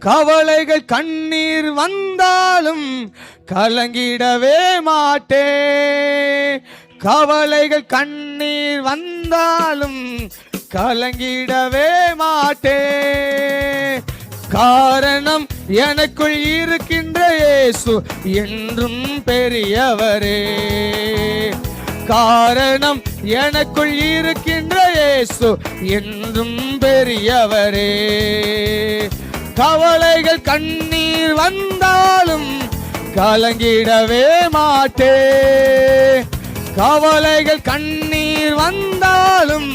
கவலைகள் கண்ணீர் வந்தாலும் கலங்கிடவே மாட்டேன். கவலைகள் கண்ணீர் வந்தாலும் கலங்கிடவே மாட்டேன். காரணம் எனக்குள் இருக்கின்ற இயேசு என்றும் பெரியவரே. காரணம் எனக்குள் இருக்கின்ற இயேசு என்றும் பெரியவரே. கவலைகள் கண்ணீர் வந்தாலும் கலங்கிடவே மாட்டேன். கவலைகள் கண்ணீர் வந்தாலும்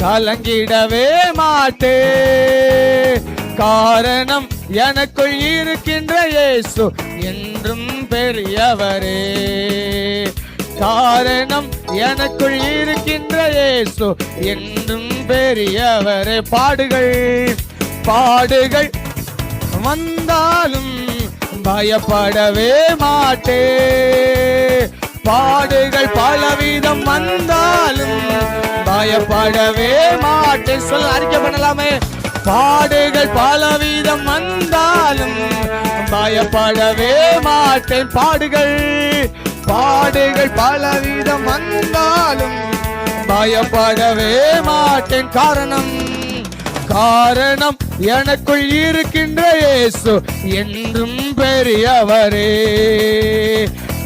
கலங்கிடவே மாட்டேன். காரணம் எனக்குள் இருக்கின்ற இயேசு என்றும் பெரியவரே. காரணம் எனக்குள் இருக்கின்ற இயேசு என்றும் பெரியவரே. பாடுகள் வந்தாலும் பயப்படவே மாட்டேன். பாடுகள் பலவிதம் வந்தாலும் பயப்படவே மாட்டேன். சொல்ல அறிக்கை பண்ணலாமே. பாடுகள் பலவிதம் வந்தாலும் பயப்படவே மாட்டேன். பாடுகள் பலவிதம் வந்தாலும் பயப்படவே மாட்டேன். காரணம் எனக்குள் இருக்கின்ற இயேசு என்றும் பெரியவரே.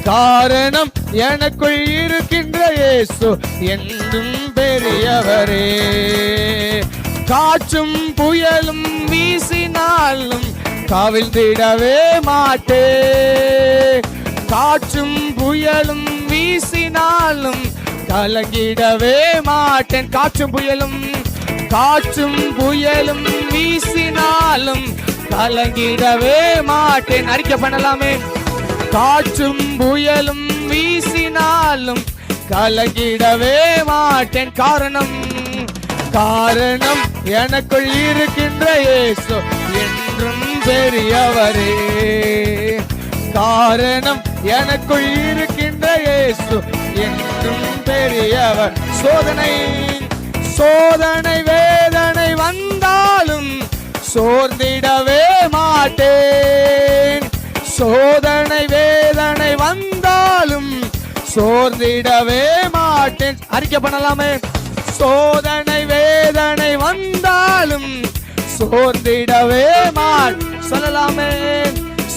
காரணம் எனக்குள் இருக்கின்ற இயேசு என்றும் பெரியவரே. காற்றும் புயலும் வீசினாலும் கவிழ்ந்திடவே மாட்டேன். காற்றும் புயலும் வீசினாலும் கலங்கிடவே மாட்டேன். காற்றும் புயலும் வீசினாலும் கலங்கிடவே மாட்டேன். அறிக்கை பண்ணலாமே. காற்றும் புயலும் வீசினாலும் கலங்கிடவே மாட்டேன். காரணம் எனக்குள் இருக்கின்ற இயேசு என்றும் பெரியவரே. காரணம் எனக்குள் இருக்கின்ற இயேசு என்றும் பெரியவர். சோதனை வேதனை வந்தாலும் சோர்ந்திடவே மாட்டேன். சோதனை வேதனை வந்தாலும் சோர்ந்திடவே மாட்டேன். அறிக்கை பண்ணலாமே. சோதனை வேதனை வந்தாலும் சோர்ந்திடவே மாட்டேன். சொல்லலாமே.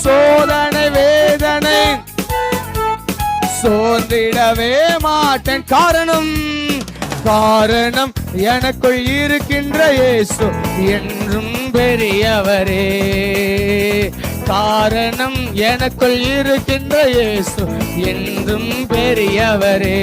சோதனை வேதனை சோர்ந்திடவே மாட்டேன். காரணம் எனக்குள் இருக்கின்ற இயேசு என்றும் பெரியவரே. காரணம் எனக்குள் இருக்கின்ற இயேசு என்றும் பெரியவரே.